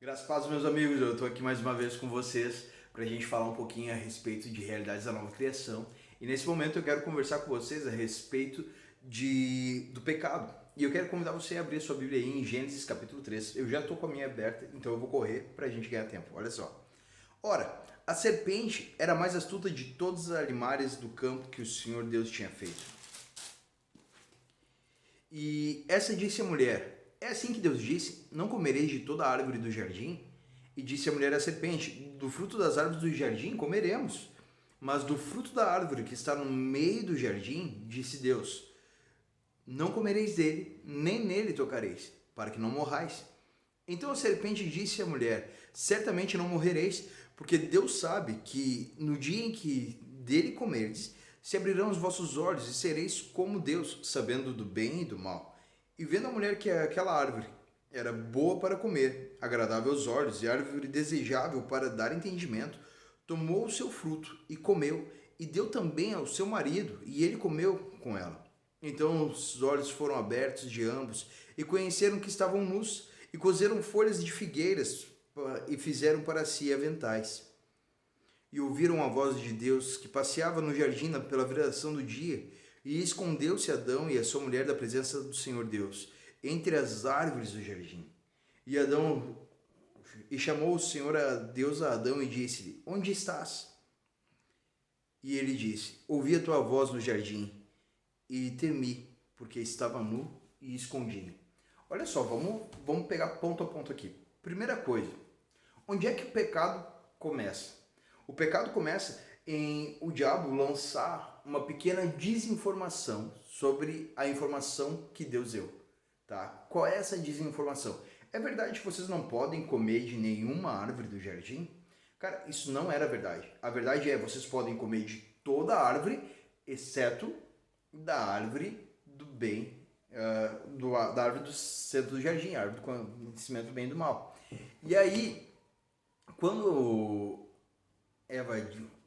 Graças a Deus, meus amigos, eu estou aqui mais uma vez com vocês para a gente falar um pouquinho a respeito de realidades da nova criação. E nesse momento eu quero conversar com vocês a respeito do pecado. E eu quero convidar você a abrir a sua Bíblia aí em Gênesis capítulo 3. Eu já estou com a minha aberta, então eu vou correr para a gente ganhar tempo. Olha só. Ora, a serpente era a mais astuta de todos os animais do campo que o Senhor Deus tinha feito. E essa disse a mulher: é assim que Deus disse: não comereis de toda a árvore do jardim? E disse a mulher à serpente: do fruto das árvores do jardim comeremos. Mas do fruto da árvore que está no meio do jardim, disse Deus: não comereis dele, nem nele tocareis, para que não morrais. Então a serpente disse à mulher: certamente não morrereis, porque Deus sabe que no dia em que dele comerdes, se abrirão os vossos olhos e sereis como Deus, sabendo do bem e do mal. E vendo a mulher que aquela árvore era boa para comer, agradável aos olhos e árvore desejável para dar entendimento, tomou o seu fruto e comeu, e deu também ao seu marido, e ele comeu com ela. Então os olhos foram abertos de ambos, e conheceram que estavam nus, e cozeram folhas de figueiras e fizeram para si aventais. E ouviram a voz de Deus que passeava no jardim pela viração do dia, e escondeu-se Adão e a sua mulher da presença do Senhor Deus, entre as árvores do jardim. E Adão chamou o Senhor a Deus a Adão e disse-lhe: onde estás? E ele disse: ouvi a tua voz no jardim, e temi, porque estava nu e escondi-me. Olha só, vamos pegar ponto a ponto aqui. Primeira coisa, onde é que o pecado começa? O pecado começa em o diabo lançar uma pequena desinformação sobre a informação que Deus deu. Tá? Qual é essa desinformação? É verdade que vocês não podem comer de nenhuma árvore do jardim? Cara, isso não era verdade. A verdade é, vocês podem comer de toda a árvore, exceto da árvore do bem, da árvore do centro do jardim, a árvore do conhecimento do bem e do mal. E aí, quando Eva,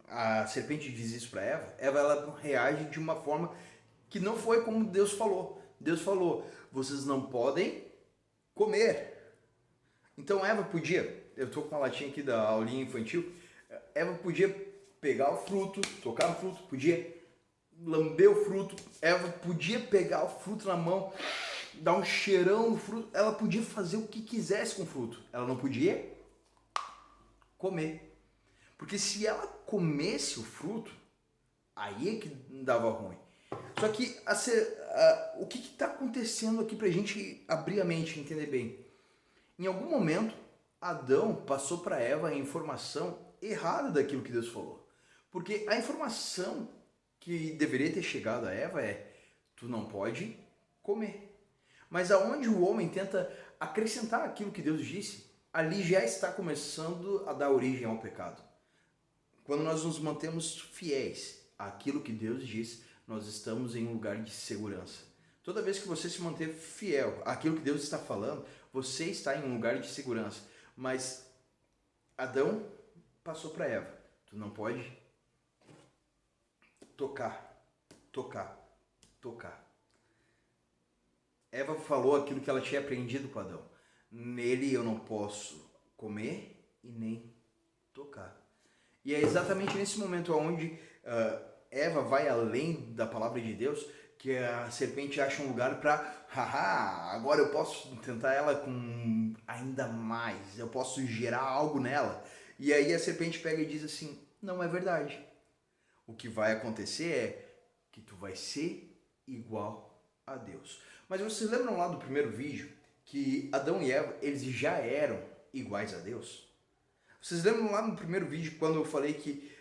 a serpente diz isso para Eva, ela reage de uma forma que não foi como Deus falou. Deus falou: vocês não podem comer. Então Eva podia, eu estou com uma latinha aqui da aulinha infantil, Eva podia pegar o fruto, tocar no fruto, podia lamber o fruto, Eva podia pegar o fruto na mão, dar um cheirão no fruto, ela podia fazer o que quisesse com o fruto, ela não podia comer. Porque se ela comesse o fruto, aí é que dava ruim. Só que o que está acontecendo aqui para a gente abrir a mente e entender bem? Em algum momento, Adão passou para Eva a informação errada daquilo que Deus falou. Porque a informação que deveria ter chegado a Eva é: tu não pode comer. Mas aonde o homem tenta acrescentar aquilo que Deus disse, ali já está começando a dar origem ao pecado. Quando nós nos mantemos fiéis àquilo que Deus diz, nós estamos em um lugar de segurança. Toda vez que você se manter fiel àquilo que Deus está falando, você está em um lugar de segurança. Mas Adão passou para Eva: tu não pode tocar, tocar, tocar. Eva falou aquilo que ela tinha aprendido com Adão: nele eu não posso comer e nem tocar. E é exatamente nesse momento onde Eva vai além da palavra de Deus, que a serpente acha um lugar para, haha, agora eu posso tentar ela com ainda mais, eu posso gerar algo nela. E aí a serpente pega e diz assim: não é verdade. O que vai acontecer é que tu vai ser igual a Deus. Mas vocês lembram lá do primeiro vídeo que Adão e Eva, eles já eram iguais a Deus? Vocês lembram lá no primeiro vídeo quando eu falei que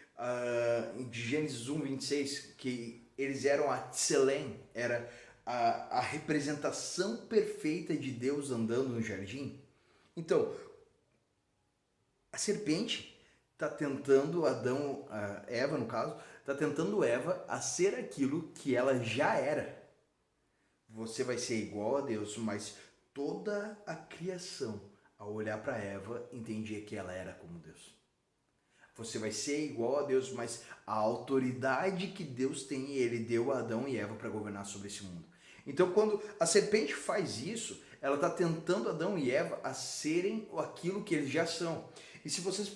de Gênesis 1:26, que eles eram a Tselem, era a representação perfeita de Deus andando no jardim? Então, a serpente está tentando Eva no caso, está tentando Eva a ser aquilo que ela já era. Você vai ser igual a Deus, mas toda a criação, ao olhar para Eva, entendia que ela era como Deus. Você vai ser igual a Deus, mas a autoridade que Deus tem, ele deu a Adão e Eva para governar sobre esse mundo. Então, quando a serpente faz isso, ela está tentando Adão e Eva a serem aquilo que eles já são. E se vocês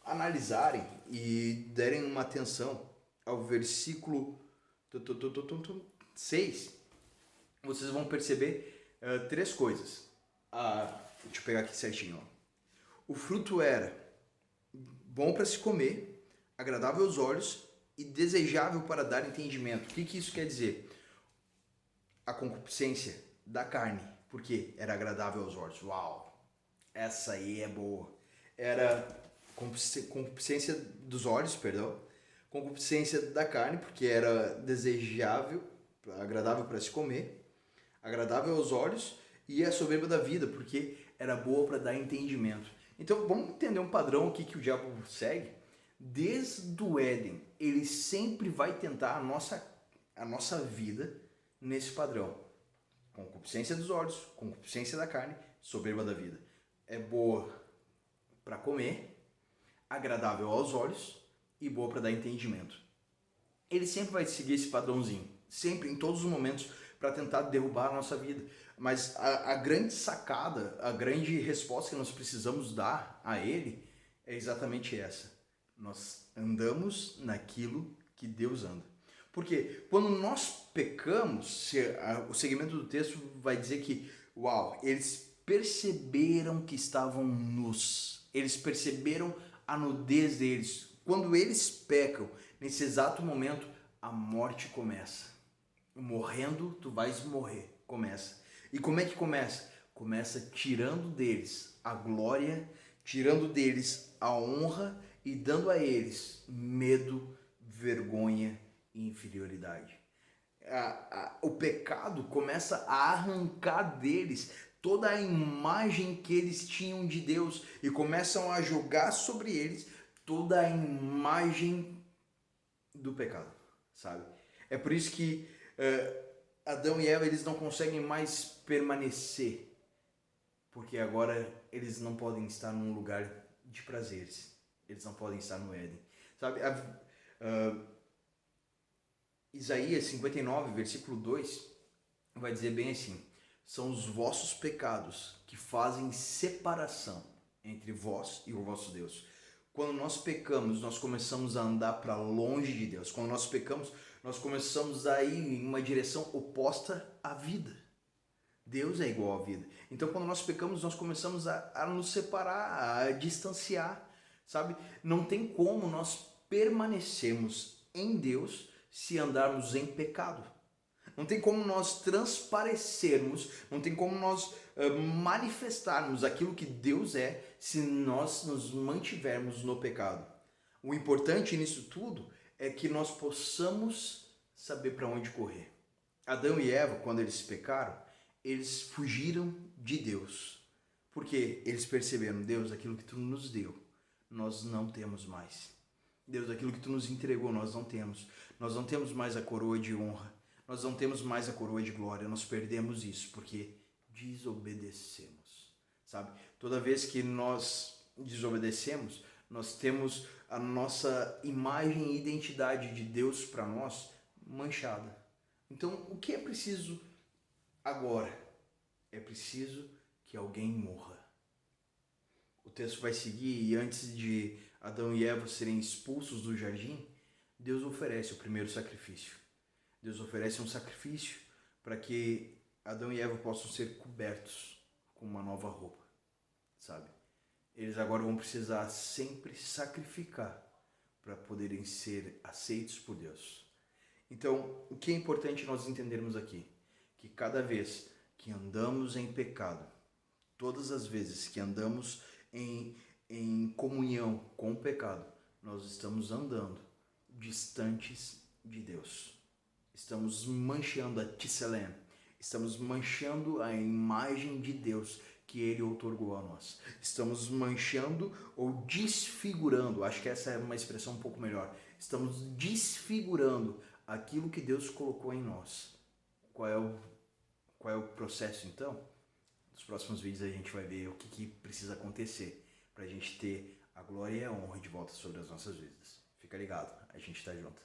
analisarem e derem uma atenção ao versículo 6, vocês vão perceber três coisas. Deixa eu pegar aqui certinho. Ó. O fruto era bom para se comer, agradável aos olhos e desejável para dar entendimento. O que isso quer dizer? A concupiscência da carne, porque era agradável aos olhos. Uau, essa aí é boa. Era concupiscência dos olhos, perdão. Concupiscência da carne, porque era desejável, agradável para se comer, agradável aos olhos, e a soberba da vida, porque era boa para dar entendimento. Então vamos entender um padrão aqui que o diabo segue. Desde o Éden, ele sempre vai tentar a nossa vida nesse padrão. Concupiscência dos olhos, concupiscência da carne, soberba da vida. É boa para comer, agradável aos olhos e boa para dar entendimento. Ele sempre vai seguir esse padrãozinho, sempre, em todos os momentos, para tentar derrubar a nossa vida. Mas a grande sacada, a grande resposta que nós precisamos dar a ele é exatamente essa. Nós andamos naquilo que Deus anda. Porque quando nós pecamos, o segmento do texto vai dizer que, uau, eles perceberam que estavam nus. Eles perceberam a nudez deles. Quando eles pecam, nesse exato momento, a morte começa. Morrendo, tu vais morrer. Começa. E como é que começa? Começa tirando deles a glória, tirando deles a honra e dando a eles medo, vergonha e inferioridade. O pecado começa a arrancar deles toda a imagem que eles tinham de Deus e começam a jogar sobre eles toda a imagem do pecado, sabe? É por isso que Adão e Eva, eles não conseguem mais permanecer, porque agora eles não podem estar num lugar de prazeres, eles não podem estar no Éden, sabe? Isaías 59, versículo 2, vai dizer bem assim: são os vossos pecados que fazem separação entre vós e o vosso Deus. Quando nós pecamos, nós começamos a andar para longe de Deus. Quando nós pecamos, nós começamos a ir em uma direção oposta à vida. Deus é igual à vida. Então, quando nós pecamos, nós começamos a nos separar, a distanciar, sabe? Não tem como nós permanecermos em Deus se andarmos em pecado. Não tem como nós transparecermos, não tem como nós manifestarmos aquilo que Deus é se nós nos mantivermos no pecado. O importante nisso tudo é que nós possamos saber para onde correr. Adão e Eva, quando eles pecaram, eles fugiram de Deus. Porque eles perceberam: Deus, aquilo que tu nos deu, nós não temos mais. Deus, aquilo que tu nos entregou, nós não temos. Nós não temos mais a coroa de honra. Nós não temos mais a coroa de glória, nós perdemos isso porque desobedecemos, sabe? Toda vez que nós desobedecemos, nós temos a nossa imagem e identidade de Deus para nós manchada. Então, o que é preciso agora? É preciso que alguém morra. O texto vai seguir e antes de Adão e Eva serem expulsos do jardim, Deus oferece o primeiro sacrifício. Deus oferece um sacrifício para que Adão e Eva possam ser cobertos com uma nova roupa, sabe? Eles agora vão precisar sempre sacrificar para poderem ser aceitos por Deus. Então, o que é importante nós entendermos aqui? Que cada vez que andamos em pecado, todas as vezes que andamos em comunhão com o pecado, nós estamos andando distantes de Deus. Estamos manchando a Tselem, estamos manchando a imagem de Deus que Ele outorgou a nós. Estamos manchando ou desfigurando, acho que essa é uma expressão um pouco melhor, estamos desfigurando aquilo que Deus colocou em nós. Qual é o processo então? Nos próximos vídeos a gente vai ver o que precisa acontecer para a gente ter a glória e a honra de volta sobre as nossas vidas. Fica ligado, a gente está junto.